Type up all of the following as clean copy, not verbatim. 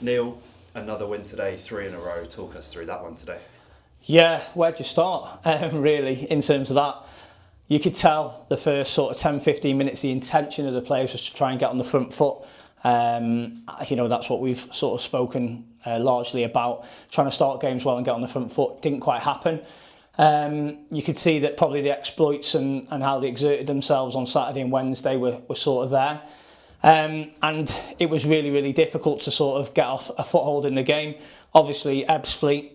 Neil, another win today, 3 in a row. Talk us through that one today. Yeah, where'd you start, really, in terms of that? You could tell the first sort of 10-15 minutes the intention of the players was to try and get on the front foot. That's what we've sort of spoken largely about, trying to start games well and get on the front foot. Didn't quite happen. You could see that probably the exploits and how they exerted themselves on Saturday and Wednesday were sort of there. And it was really, really difficult to sort of get off a foothold in the game. Obviously, Ebbsfleet,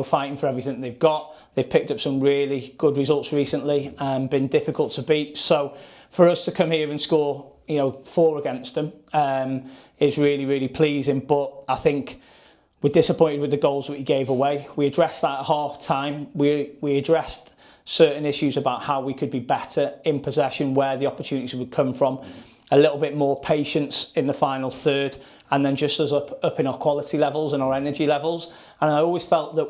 fighting for everything they've got. They've picked up some really good results recently and been difficult to beat. So for us to come here and score, 4 against them is really, really pleasing. But I think we're disappointed with the goals that we gave away. We addressed that at half time. We addressed certain issues about how we could be better in possession, where the opportunities would come from. A little bit more patience in the final third, and then just us up in our quality levels and our energy levels. And I always felt that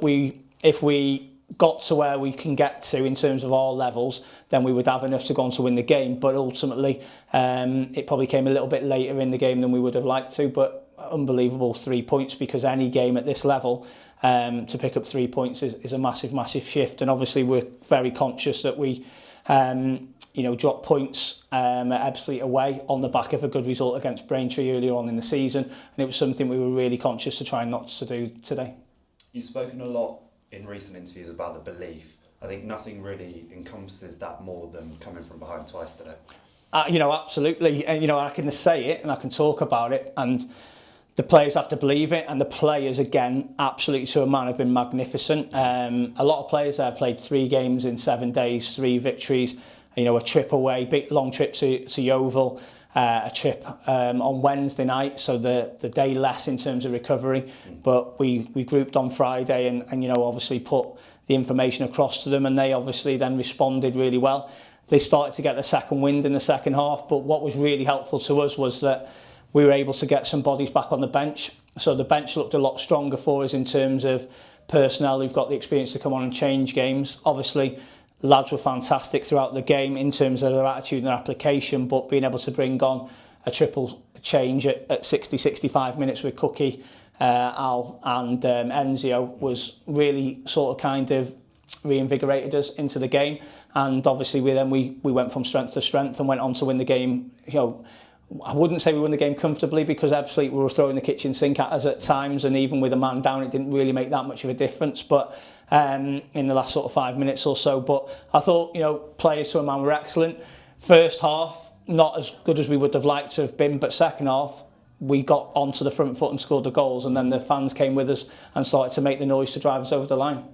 if we got to where we can get to in terms of our levels, then we would have enough to go on to win the game. But ultimately, it probably came a little bit later in the game than we would have liked to. But unbelievable 3 points, because any game at this level, to pick up 3 points is a massive, massive shift. And obviously, we're very conscious that we dropped points at Ebbsfleet away on the back of a good result against Braintree earlier on in the season, and it was something we were really conscious to try not to do today. You've spoken a lot in recent interviews about the belief. I think nothing really encompasses that more than coming from behind twice today. Absolutely. And, I can say it and I can talk about it, and the players have to believe it, and the players, again, absolutely to a man, have been magnificent. A lot of players there played 3 games in 7 days, 3 victories, a trip away, big long trip to Yeovil, a trip on Wednesday night, so the day less in terms of recovery. But we grouped on Friday and obviously put the information across to them, and they obviously then responded really well. They started to get the second wind in the second half, but what was really helpful to us was that we were able to get some bodies back on the bench. So the bench looked a lot stronger for us in terms of personnel who've got the experience to come on and change games. Obviously, lads were fantastic throughout the game in terms of their attitude and their application, but being able to bring on a triple change at 65 minutes with Cookie, Al and Enzio was really sort of kind of reinvigorated us into the game. And obviously we went from strength to strength and went on to win the game. I wouldn't say we won the game comfortably, because Ebbsfleet were throwing the kitchen sink at us at times, and even with a man down it didn't really make that much of a difference, but in the last sort of 5 minutes or so. But I thought players to a man were excellent. First half not as good as we would have liked to have been, but second half we got onto the front foot and scored the goals, and then the fans came with us and started to make the noise to drive us over the line.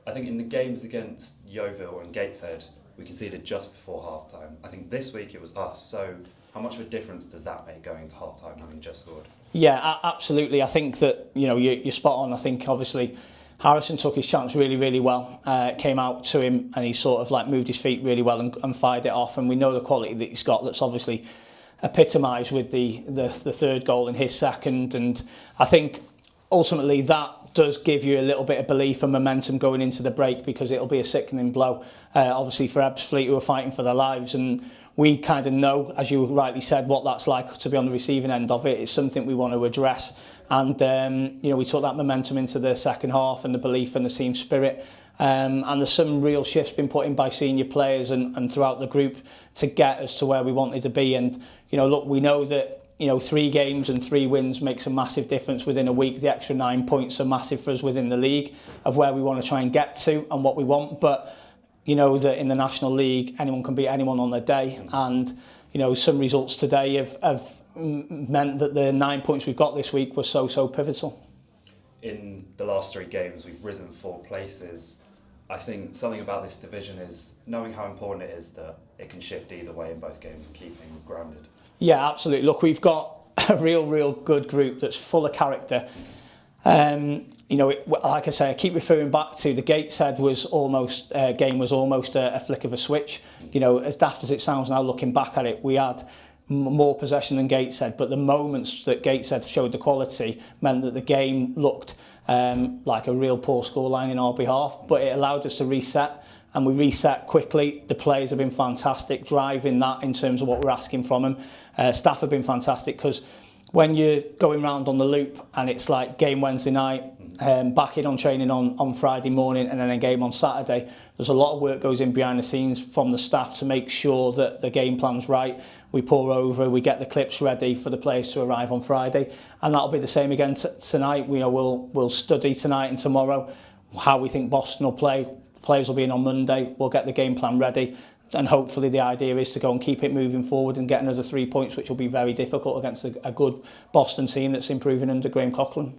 I think in the games against Yeovil and Gateshead, we conceded just before half-time. I think this week it was us. So how much of a difference does that make going to half-time having just scored? Yeah, absolutely. I think that you're spot on. I think obviously Harrison took his chance really, really well. Came out to him and he sort of moved his feet really well and fired it off. And we know the quality that he's got. That's obviously epitomised with the third goal in his second. And I think ultimately that does give you a little bit of belief and momentum going into the break, because it'll be a sickening blow, obviously for Ebbsfleet, who are fighting for their lives. And we kind of know, as you rightly said, what that's like to be on the receiving end of it. It's something we want to address. And we took that momentum into the second half, and the belief and the team spirit. And there's some real shifts been put in by senior players and throughout the group to get us to where we wanted to be. And look, we know that 3 games and 3 wins makes a massive difference within a week. The extra 9 points are massive for us within the league of where we want to try and get to and what we want. But that in the National League, anyone can beat anyone on their day. And some results today have meant that the 9 points we've got this week were so pivotal. In the last 3 games, we've risen 4 places. I think something about this division is knowing how important it is that it can shift either way in both games and keeping grounded. Yeah, absolutely. Look, we've got a real good group that's full of character. Like I say, I keep referring back to the Gateshead game was almost a flick of a switch. As daft as it sounds now, looking back at it, we had more possession than Gateshead, but the moments that Gateshead showed the quality meant that the game looked like a real poor scoreline in our behalf. But it allowed us to reset, and we reset quickly. The players have been fantastic, driving that in terms of what we're asking from them. Staff have been fantastic, because when you're going round on the loop and it's like game Wednesday night, back in on training on Friday morning and then a game on Saturday, there's a lot of work goes in behind the scenes from the staff to make sure that the game plan's right. We pour over, we get the clips ready for the players to arrive on Friday, and that'll be the same again tonight. We'll study tonight and tomorrow how we think Boston will play. Players will be in on Monday, we'll get the game plan ready, and hopefully the idea is to go and keep it moving forward and get another 3 points, which will be very difficult against a good Boston team that's improving under Graham Coughlin.